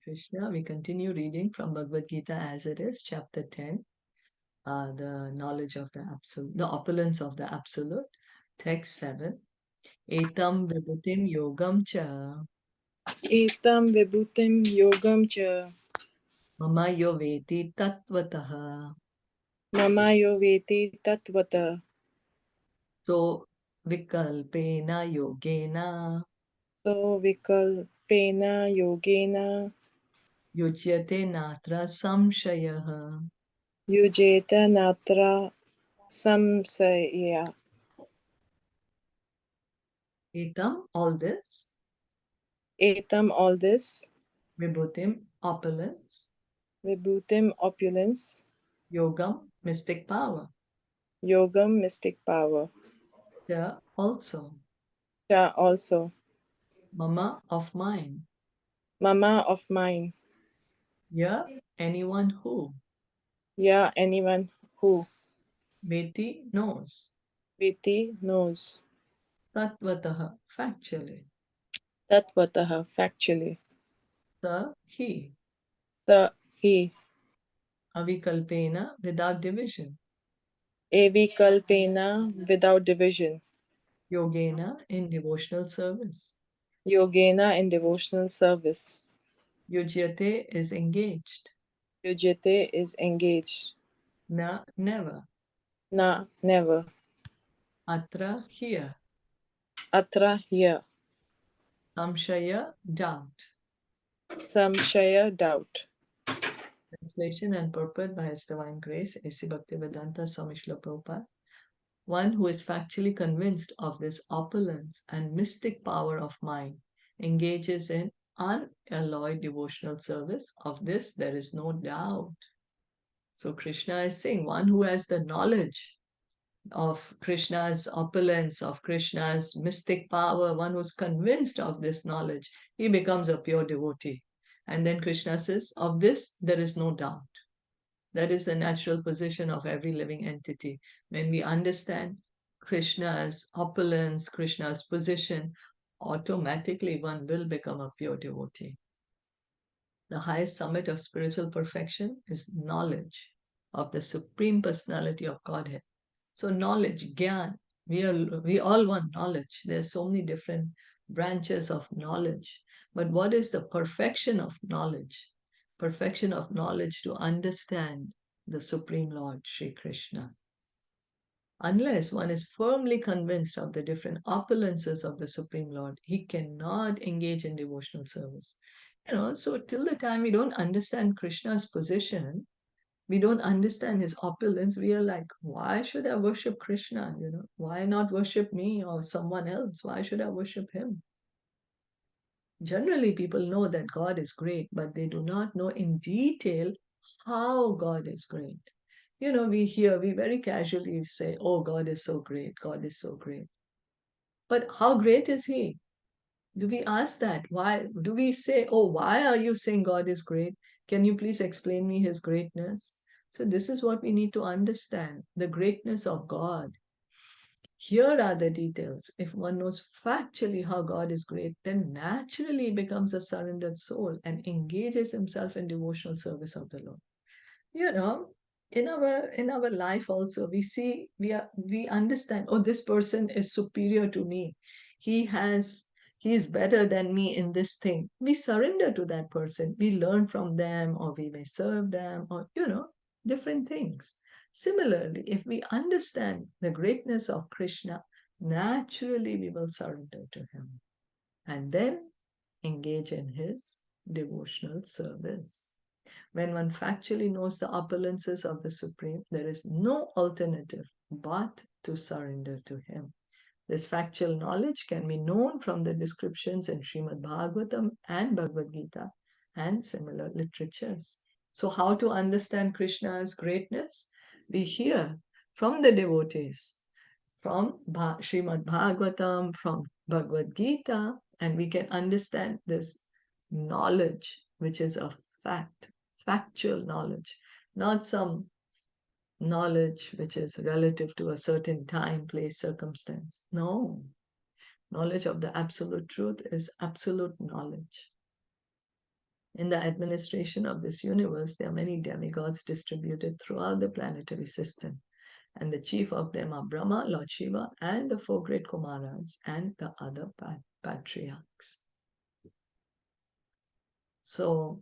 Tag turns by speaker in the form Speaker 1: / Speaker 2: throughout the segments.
Speaker 1: Krishna. We continue reading from Bhagavad Gita as it is, Chapter 10, the knowledge of the Absolute, the opulence of the Absolute. Text 7. Etam vibhutim yogam cha
Speaker 2: Etam vibhutim yogam cha
Speaker 1: mama yo veti tattvataha.
Speaker 2: mama yo veti tatvata
Speaker 1: So vikalpena yogena
Speaker 2: so vikalpena yogena
Speaker 1: yujyate natra samshayah.
Speaker 2: yujeta natra samsaya.
Speaker 1: Etam, all this,
Speaker 2: Etam all this
Speaker 1: vibhutim, opulence,
Speaker 2: vibhutim opulence
Speaker 1: yogam, mystic power,
Speaker 2: yogam mystic power
Speaker 1: cha also,
Speaker 2: cha also
Speaker 1: mama of mine,
Speaker 2: mama of mine
Speaker 1: ya anyone who,
Speaker 2: ya anyone who
Speaker 1: veti knows,
Speaker 2: viti knows
Speaker 1: tattvataha factually,
Speaker 2: tatvataha factually
Speaker 1: sa he,
Speaker 2: sa he
Speaker 1: avikalpena without division,
Speaker 2: avikalpena without division
Speaker 1: yogena in devotional service.
Speaker 2: yogena in devotional service.
Speaker 1: Yujyate is engaged,
Speaker 2: Yujite is engaged.
Speaker 1: na never,
Speaker 2: Na never.
Speaker 1: atra here,
Speaker 2: Atra here.
Speaker 1: samshaya doubt.
Speaker 2: Samshaya doubt.
Speaker 1: Translation and purport by His Divine Grace, A.C. Bhaktivedanta Swami Srila Prabhupada. One who is factually convinced of this opulence and mystic power of mind engages in unalloyed devotional service. Of this, there is no doubt. So, Krishna is saying, one who has the knowledge of Krishna's opulence, of Krishna's mystic power, one who's convinced of this knowledge, he becomes a pure devotee. And then Krishna says, of this, there is no doubt. That is the natural position of every living entity. When we understand Krishna's opulence, Krishna's position, automatically one will become a pure devotee. The highest summit of spiritual perfection is knowledge of the Supreme Personality of Godhead. So knowledge, Gyan, we all want knowledge. There's so many different branches of knowledge. But what is the perfection of knowledge? Perfection of knowledge to understand the Supreme Lord, Sri Krishna. Unless one is firmly convinced of the different opulences of the Supreme Lord, he cannot engage in devotional service. So till the time we don't understand Krishna's position, we don't understand his opulence, we are like, why should I worship Krishna? Why not worship me or someone else? Why should I worship him? Generally, people know that God is great, but they do not know in detail how God is great. We very casually say, oh, God is so great, God is so great. But how great is he? Do we ask that? Why do we say, oh, why are you saying God is great? Can you please explain me his greatness? So, this is what we need to understand the greatness of God. Here are the details. If one knows factually how God is great, then naturally he becomes a surrendered soul and engages himself in devotional service of the Lord. You know, in our life also we understand, oh, this person is superior to me. He has he is better than me in this thing. We surrender to that person. We learn from them, or we may serve them, or different things. Similarly, if we understand the greatness of Krishna, naturally we will surrender to him and then engage in his devotional service. When one factually knows the opulences of the Supreme, there is no alternative but to surrender to Him. This factual knowledge can be known from the descriptions in Srimad Bhagavatam and Bhagavad Gita and similar literatures. So, how to understand Krishna's greatness? We hear from the devotees, from Srimad Bhagavatam, from Bhagavad Gita, and we can understand this knowledge, which is a factual knowledge, not some knowledge which is relative to a certain time, place, circumstance. No, knowledge of the absolute truth is absolute knowledge. In the administration of this universe, there are many demigods distributed throughout the planetary system, and the chief of them are Brahma, Lord Shiva, and the four great Kumaras and the other patriarchs. So,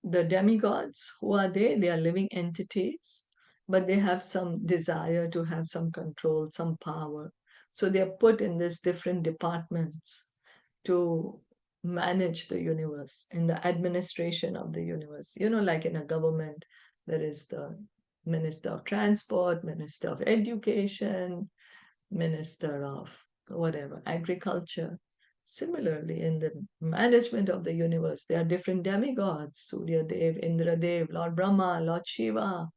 Speaker 1: the demigods, who are they? They are living entities, but they have some desire to have some control, some power. So they are put in these different departments to manage the universe, in the administration of the universe. Like in a government, there is the Minister of Transport, Minister of Education, Minister of whatever, Agriculture. Similarly, in the management of the universe, there are different demigods: Surya Dev, Indra Dev, Lord Brahma, Lord Shiva,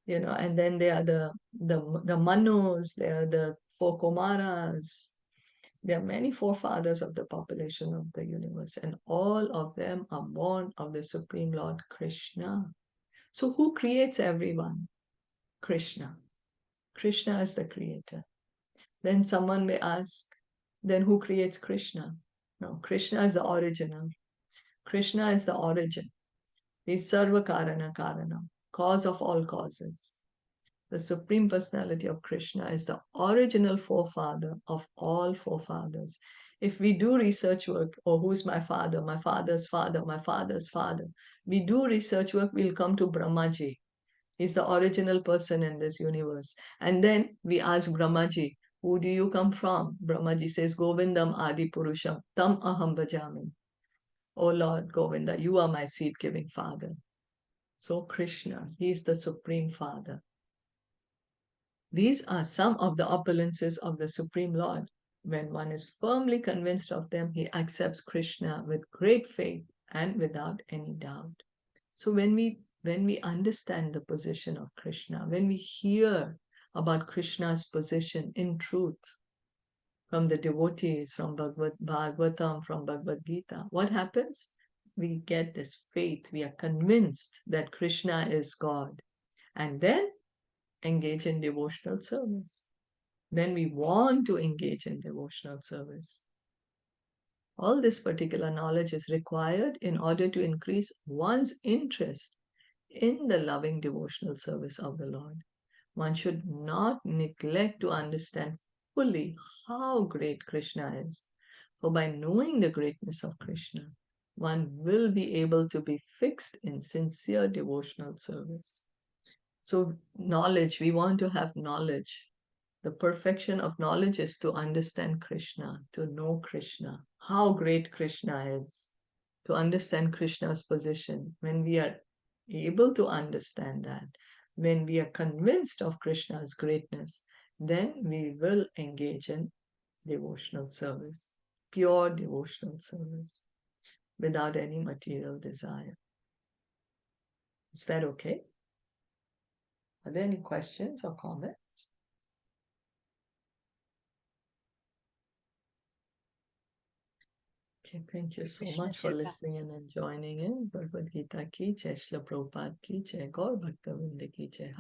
Speaker 1: and then there are the Manus, there are the four Kumaras. There are many forefathers of the population of the universe, and all of them are born of the Supreme Lord Krishna. So, who creates everyone? Krishna. Krishna is the creator. Then someone may ask, then who creates Krishna? No, Krishna is the original. Krishna is the origin. He's Sarva Karana Karanam, cause of all causes. The Supreme Personality of Krishna is the original forefather of all forefathers. If we do research work, or who's my father, my father's father, my father's father, we do research work, we'll come to Brahmaji. He's the original person in this universe. And then we ask Brahmaji, who do you come from? Brahmaji says, Govindam Adi Purusham, Tam Aham Bhajami. Oh Lord Govinda, you are my seed giving father. So Krishna, he is the Supreme Father. These are some of the opulences of the Supreme Lord. When one is firmly convinced of them, he accepts Krishna with great faith and without any doubt. So when we understand the position of Krishna, when we hear about Krishna's position in truth from the devotees, from Bhagavatam, from Bhagavad Gita, what happens? We get this faith. We are convinced that Krishna is God. And then engage in devotional service. Then we want to engage in devotional service. All this particular knowledge is required in order to increase one's interest in the loving devotional service of the Lord. One should not neglect to understand fully how great Krishna is. For by knowing the greatness of Krishna, one will be able to be fixed in sincere devotional service. So, knowledge, we want to have knowledge. The perfection of knowledge is to understand Krishna, to know Krishna, how great Krishna is, to understand Krishna's position. When we are able to understand that, when we are convinced of Krishna's greatness, then we will engage in devotional service, pure devotional service, without any material desire. Is that okay? Are there any questions or comments? Okay, thank you so
Speaker 2: Krishna
Speaker 1: much for
Speaker 2: Shila.
Speaker 1: listening and joining in. Bhagavad Gita ki jai, Srila Prabhupada ki jai, Gaur Bhakta Vrinda ki jai.